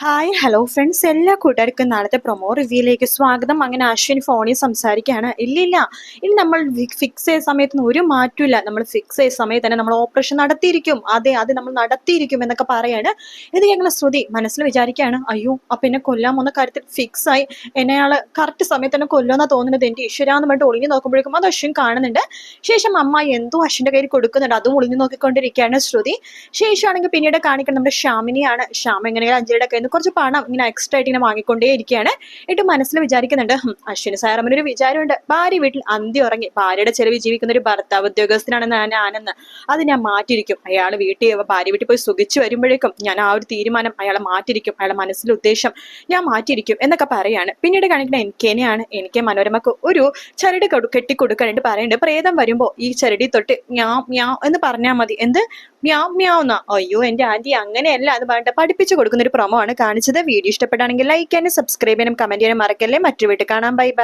Hi hello friends, എല്ലാ കൂട്ടുകാർക്കും നാളത്തെ പ്രൊമോ റിവ്യൂയിലേക്ക് സ്വാഗതം. അങ്ങനെ അശ്വിൻ ഫോണിൽ സംസാരിക്കുകയാണ്. ഇല്ലില്ല, ഇനി നമ്മൾ ഫിക്സ് ചെയ്ത സമയത്തൊന്നും ഒരു മാറ്റമില്ല, നമ്മൾ ഫിക്സ് ചെയ്ത സമയത്ത് തന്നെ നമ്മൾ ഓപ്പറേഷൻ നടത്തിയിരിക്കും, അതെ അത് നമ്മൾ നടത്തിയിരിക്കും എന്നൊക്കെ പറയാണ്. ഇത് ഞങ്ങൾ ശ്രുതി മനസ്സിൽ വിചാരിക്കുകയാണ്, അയ്യോ അപ്പം എന്നെ കൊല്ലാൻ പോകുന്ന കാര്യത്തിൽ ഫിക്സ് ആയി, എന്നെ അയാൾ കറക്റ്റ് സമയത്ത് തന്നെ കൊല്ലുമെന്നാ തോന്നുന്നത്, എൻ്റെ ഈശ്വരാന്ന് പറഞ്ഞിട്ട് ഒളിഞ്ഞു നോക്കുമ്പോഴേക്കും അത് അശ്വിൻ കാണുന്നുണ്ട്. ശേഷം അമ്മ എന്തോ അശ്വിൻ്റെ കയ്യിൽ കൊടുക്കുന്നുണ്ട്, അതും ഒളിഞ്ഞു നോക്കിക്കൊണ്ടിരിക്കുകയാണ് ശ്രുതി. ശേഷമാണെങ്കിൽ പിന്നീട് കാണിക്കുന്നത് നമ്മുടെ ഷ്യാമിനിയാണ്. ശ്യാം എങ്ങനെയാണ് അഞ്ജലിയുടെ കയ്യിൽ നിന്ന് കുറച്ച് പണം ഇങ്ങനെ എക്സ്ട്രാ ആയിട്ട് ഇങ്ങനെ വാങ്ങിക്കൊണ്ടേ ഇരിക്കുകയാണ്. എന്നിട്ട് മനസ്സിൽ വിചാരിക്കുന്നുണ്ട്, അശ്വിന് സാറമ്മന് ഒരു വിചാരമുണ്ട്, ഭാര്യ വീട്ടിൽ അന്തി ഉറങ്ങി ഭാര്യയുടെ ചെലവ് ജീവിക്കുന്ന ഒരു ഭർത്താവ് ഉദ്യോഗസ്ഥനാണെന്ന് ഞാനെന്ന് അത് ഞാൻ മാറ്റിയിരിക്കും. അയാൾ ഭാര്യ വീട്ടിൽ പോയി സുഖിച്ചു വരുമ്പോഴേക്കും ഞാൻ ആ ഒരു തീരുമാനം അയാളെ മാറ്റിയിരിക്കും, അയാളെ മനസ്സിലെ ഉദ്ദേശം ഞാൻ മാറ്റിയിരിക്കും എന്നൊക്കെ പറയാണ്. പിന്നീട് കാണിക്കുന്ന എനിക്കെന്നെയാണ്. എനിക്ക് മനോരമക്ക് ഒരു ചരട് കെട്ടിക്കൊടുക്കാനായിട്ട് പറയുന്നുണ്ട്. പ്രേതം വരുമ്പോ ഈ ചരടി തൊട്ട് മ്യാവ് മ്യാവ് എന്ന് പറഞ്ഞാൽ മതി. എന്ത് മ്യാവ് മ്യാവ് എന്നാ? അയ്യോ എന്റെ ആന്റി അങ്ങനെയല്ല എന്ന് പറഞ്ഞിട്ട് പഠിപ്പിച്ചു കൊടുക്കുന്ന ഒരു പ്രൊമോ ആണ് കാണിച്ചത്. വീഡിയോ ഇഷ്ടപ്പെട്ടാണെങ്കിൽ ലൈക്ക് ചെയ്യാനും സബ്സ്ക്രൈബ് ചെയ്യാനും കമന്റ് ചെയ്യാനും മറക്കല്ലേ. മറ്റൊരു വീട്ടിൽ കാണാം. Bye bye.